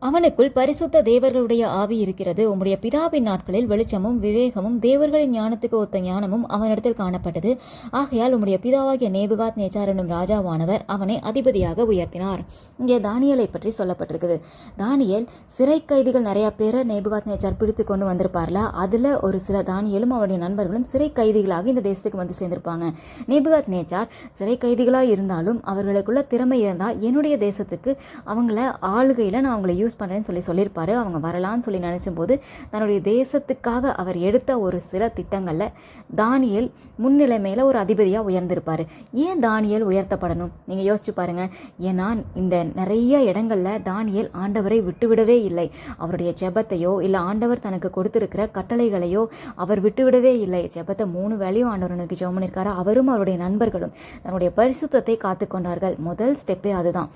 அவனுக்குள் பரிசுத்த தேவர்களுடைய ஆவி இருக்கிறது. உம்முடைய பிதாவின் நாட்களில் வெளிச்சமும் விவேகமும் தேவர்களின் ஞானத்துக்கு ஒத்த ஞானமும் அவனிடத்தில் காணப்பட்டது. ஆகையால் உம்முடைய பிதாவாகிய நேபுகாத் நேச்சார் என்னும் ராஜாவானவர் அவனை அதிபதியாக உயர்த்தினார். இங்கே தானியலை பற்றி சொல்லப்பட்டிருக்குது. தானியல் சிறை கைதிகள் நிறைய பேரை நேபுகாத் நேச்சார் பிடித்து கொண்டு வந்திருப்பார்ல, அதில் ஒரு சில தானியலும் அவருடைய நண்பர்களும் சிறை கைதிகளாக இந்த தேசத்துக்கு வந்து சேர்ந்திருப்பாங்க. நேபுகாத் நேச்சார் சிறை கைதிகளாக இருந்தாலும் அவர்களுக்குள்ள திறமை இருந்தால் என்னுடைய தேசத்துக்கு அவங்கள ஆளுகையில் நான் அவங்களை யூஸ் பண்ணுறேன்னு சொல்லியிருப்பாரு. அவங்க வரலான்னு சொல்லி நினைச்சும் போது தன்னுடைய தேசத்துக்காக அவர் எடுத்த ஒரு சில திட்டங்களில் தானியல் முன்னிலைமையில் ஒரு அதிபதியாக உயர்ந்திருப்பார். ஏன் தானியல் உயர்த்தப்படணும் நீங்கள் யோசிச்சு பாருங்க. ஏன்னா இந்த நிறைய இடங்களில் தானியல் ஆண்டவரை விட்டுவிடவே இல்லை. அவருடைய ஜெபத்தையோ இல்லை ஆண்டவர் தனக்கு கொடுத்திருக்கிற கட்டளைகளையோ அவர் விட்டுவிடவே இல்லை. ஜெபத்தை 3 வேளையும் ஆண்டவனுக்கு ஜெபம் பண்ணியிருக்காரு. அவரும் அவருடைய நண்பர்களும் தன்னுடைய பரிசுத்தத்தை காத்துக்கொண்டார்கள். முதல் ஸ்டெப்பே அதுதான்.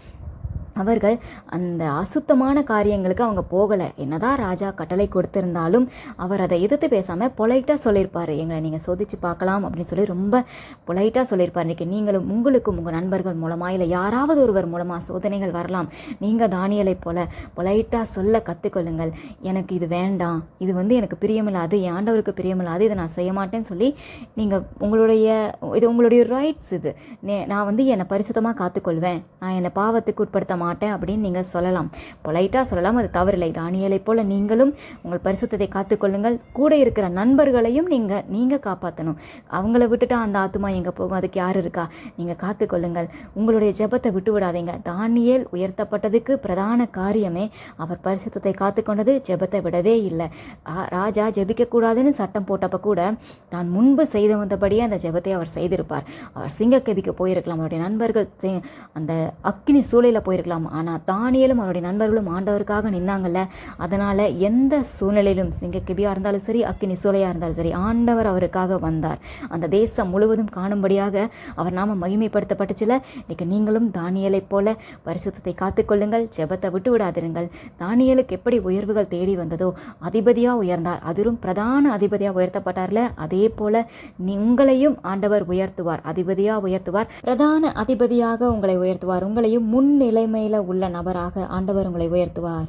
அவர்கள் அந்த அசுத்தமான காரியங்களுக்கு அவங்க போகலை. என்னதான் ராஜா கட்டளை கொடுத்திருந்தாலும் அவர் அதை எதிர்த்து பேசாமல் பொலைட்டாக சொல்லியிருப்பார். எங்களை நீங்கள் சோதிச்சு பார்க்கலாம் அப்படின்னு சொல்லி ரொம்ப பொலைட்டாக சொல்லியிருப்பார். இன்றைக்கி நீங்களும் உங்களுக்கும் உங்கள் நண்பர்கள் மூலமாக இல்லை யாராவது ஒருவர் மூலமாக சோதனைகள் வரலாம். நீங்கள் தானியலை போல பொலைட்டாக சொல்ல கற்றுக்கொள்ளுங்கள். எனக்கு இது வேண்டாம், இது எனக்கு பிரியமில்லாது, என் ஆண்டவருக்கு பிரியமில்லாது, இதை நான் செய்ய மாட்டேன்னு சொல்லி நீங்கள் உங்களுடைய ரைட்ஸ். இது நான் என்னை பரிசுத்தமாக காத்துக்கொள்வேன், நான் என்னை பாவத்துக்கு உட்படுத்த மாட்டேன் அப்படின்னு நீங்கள் சொல்லலாம். பொலைட்டாக சொல்லலாம், அது தவறில்லை. தானியலை போல நீங்களும் உங்கள் பரிசுத்தத்தை காத்துக்கொள்ளுங்கள். கூட இருக்கிற நண்பர்களையும் நீங்கள் காப்பாற்றணும். அவங்கள விட்டுட்டா அந்த ஆத்துமா எங்கே போகும்? அதுக்கு யார் இருக்கா? நீங்கள் காத்துக்கொள்ளுங்கள். உங்களுடைய ஜெபத்தை விட்டு விடாதீங்க. தானியேல் உயர்த்தப்பட்டதுக்கு பிரதான காரியமே அவர் பரிசுத்தத்தை காத்துக்கொண்டது, ஜெபத்தை விடவே இல்லை. ராஜா ஜெபிக்கக்கூடாதுன்னு சட்டம் போட்டப்ப கூட தான் முன்பு செய்து வந்தபடியே அந்த ஜெபத்தை அவர் செய்திருப்பார். அவர் சிங்கக்கெபிக்கு போயிருக்கலாம், அவருடைய நண்பர்கள் அந்த அக்கினி சூளையில் போயிருக்கலாம். ஆனால் தானியேலும் அவருடைய நண்பர்களும் ஆண்டவருக்காக நின்னாங்கல்ல. அதனால் எந்த சூழ்நிலையிலும் சிங்கக்கெபியாக இருந்தாலும் சரி, அக்கினி சூளையாக இருந்தாலும் சரி, ஆண்டவர் அவருக்காக வந்தார். அந்த தேசம் முழுவதும் காணும்படியாக அவர் நாம மகிமைப்படுத்தப்பட்டுச்சுல. இன்னைக்கு நீங்களும் தானியேலை போல பரிசுத்தத்தை காத்துக்கொள்ளுங்கள், ஜெபத்தை விட்டு விடாதிருங்கள். தானியேலுக்கு எப்படி உயர்வுகள் தேடி வந்ததோ அதிபதியாக உயர்ந்தார், அதிலும் பிரதான அதிபதியாக உயர்த்தப்பட்டார்ல, அதே போல உங்களையும் ஆண்டவர் உயர்த்துவார், அதிபதியாக உயர்த்துவார், பிரதான அதிபதியாக உங்களை உயர்த்துவார். உங்களையும் முன்னிலைமையில் உள்ள நபராக ஆண்டவர் உங்களை உயர்த்துவார்.